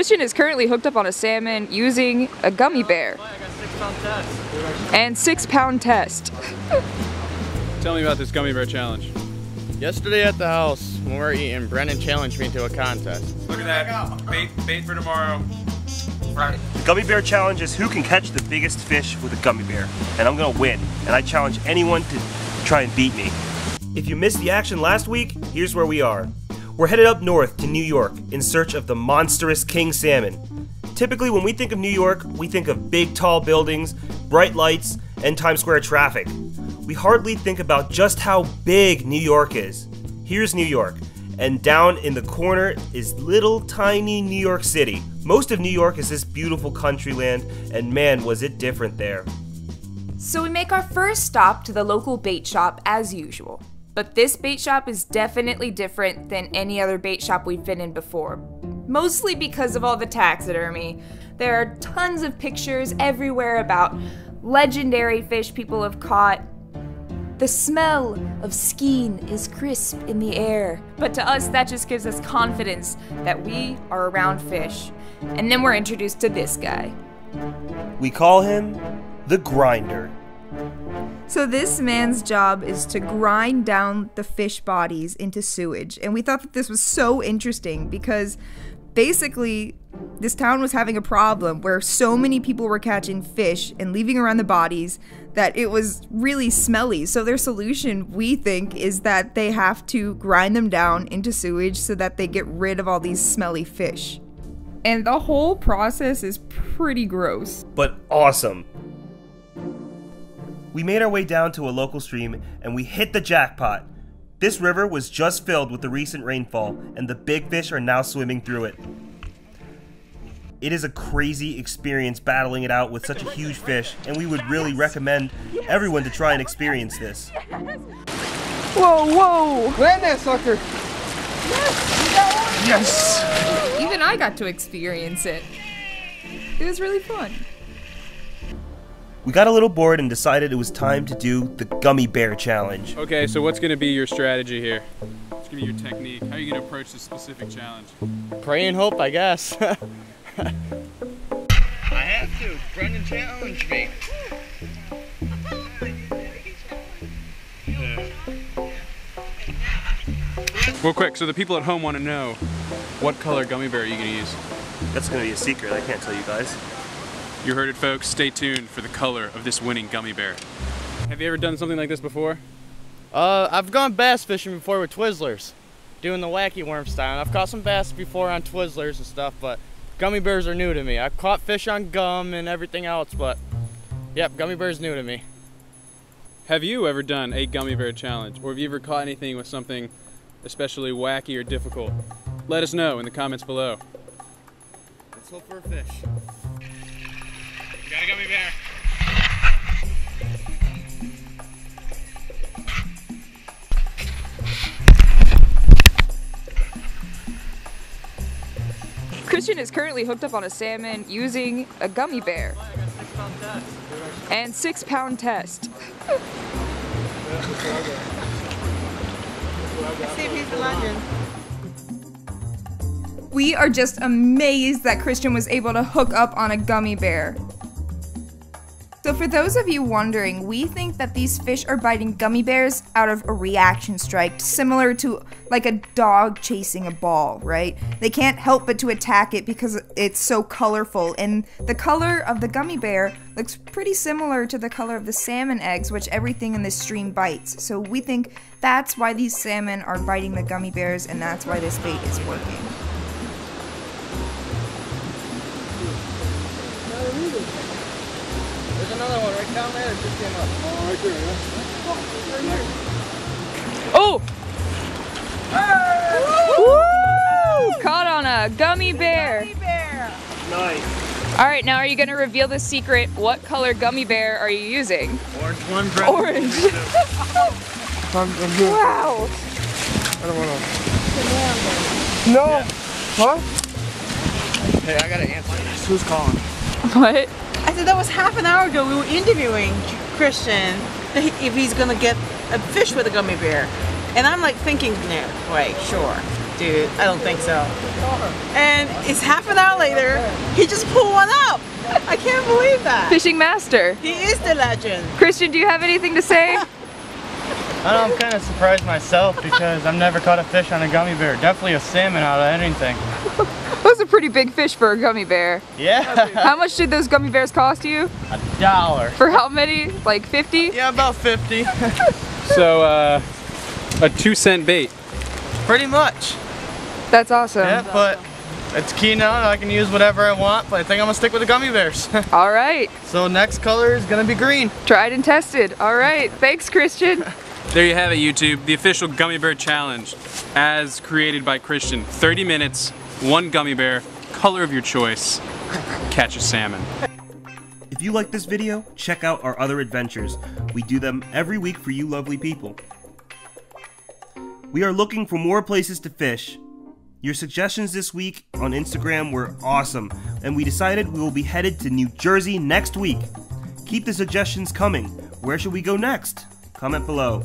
Christian is currently hooked up on a salmon using a gummy bear. I got 6 pound test. And 6 pound test. Tell me about this gummy bear challenge. Yesterday at the house, when we were eating, Brennan challenged me to a contest. Look at that. Bait for tomorrow. The Gummy Bear Challenge is who can catch the biggest fish with a gummy bear. And I'm gonna win. And I challenge anyone to try and beat me. If you missed the action last week, here's where we are. We're headed up north to New York in search of the monstrous king salmon. Typically when we think of New York, we think of big tall buildings, bright lights, and Times Square traffic. We hardly think about just how big New York is. Here's New York, and down in the corner is little tiny New York City. Most of New York is this beautiful country land, and man was it different there. So we make our first stop to the local bait shop as usual. But this bait shop is definitely different than any other bait shop we've been in before. Mostly because of all the taxidermy. There are tons of pictures everywhere about legendary fish people have caught. The smell of skein is crisp in the air. But to us, that just gives us confidence that we are around fish. And then we're introduced to this guy. We call him the Grinder. So this man's job is to grind down the fish bodies into sewage. And we thought that this was so interesting because basically this town was having a problem where so many people were catching fish and leaving around the bodies that it was really smelly. So their solution, we think, is that they have to grind them down into sewage so that they get rid of all these smelly fish. And the whole process is pretty gross. But awesome. We made our way down to a local stream and we hit the jackpot. This river was just filled with the recent rainfall and the big fish are now swimming through it. It is a crazy experience battling it out with such a huge fish, and we would really recommend everyone to try and experience this. Whoa, whoa! Land that sucker! Yes! Even I got to experience it. It was really fun. We got a little bored and decided it was time to do the Gummy Bear Challenge. Okay, so what's gonna be your strategy here? What's gonna be your technique? How are you gonna approach this specific challenge? Pray and hope, I guess. I have to. Brendan challenged me. Real quick, so the people at home want to know, what color gummy bear are you gonna use? That's gonna be a secret, I can't tell you guys. You heard it, folks. Stay tuned for the color of this winning gummy bear. Have you ever done something like this before? I've gone bass fishing before with Twizzlers, doing the wacky worm style. I've caught some bass before on Twizzlers and stuff, but gummy bears are new to me. I've caught fish on gum and everything else, but yep, gummy bear's new to me. Have you ever done a gummy bear challenge, or have you ever caught anything with something especially wacky or difficult? Let us know in the comments below. Let's hope for a fish. You got a gummy bear. Christian is currently hooked up on a salmon using a gummy bear. I got 6 pound test. And 6 pound test. Let's see if he's the legend. We are just amazed that Christian was able to hook up on a gummy bear. So for those of you wondering, we think that these fish are biting gummy bears out of a reaction strike, similar to like a dog chasing a ball, right? They can't help but to attack it because it's so colorful, and the color of the gummy bear looks pretty similar to the color of the salmon eggs, which everything in this stream bites. So we think that's why these salmon are biting the gummy bears, and that's why this bait is working. There's another one right down there that just came up. Oh, right there, yeah. Oh! Woo! Caught on a gummy bear. Gummy bear. Nice. All right, now are you going to reveal the secret? What color gummy bear are you using? Orange one, Brett. Orange. I'm good. Wow. I don't want to. No. Yeah. Huh? Hey, I gotta answer this. Who's calling? What? I said that was half an hour ago. We were interviewing Christian if he's gonna get a fish with a gummy bear, and I'm like thinking, no, wait, sure, dude, I don't think so. And it's half an hour later, he just pulled one up. I can't believe that. Fishing master. He is the legend. Christian, do you have anything to say? I don't know, I'm kind of surprised myself because I've never caught a fish on a gummy bear. Definitely a salmon out of anything. Those are pretty big fish for a gummy bear. Yeah. How much did those gummy bears cost you? $1. For how many? Like 50? Yeah, about 50. So, a 2-cent bait. Pretty much. That's awesome. Yeah, but it's key now. I can use whatever I want, but I think I'm gonna stick with the gummy bears. All right. So next color is gonna be green. Tried and tested. All right. Thanks, Christian. There you have it, YouTube. The official Gummy Bear Challenge, as created by Christian. 30 minutes, 1 gummy bear, color of your choice, catch a salmon. If you like this video, check out our other adventures. We do them every week for you lovely people. We are looking for more places to fish. Your suggestions this week on Instagram were awesome, and we decided we will be headed to New Jersey next week. Keep the suggestions coming. Where should we go next? Comment below.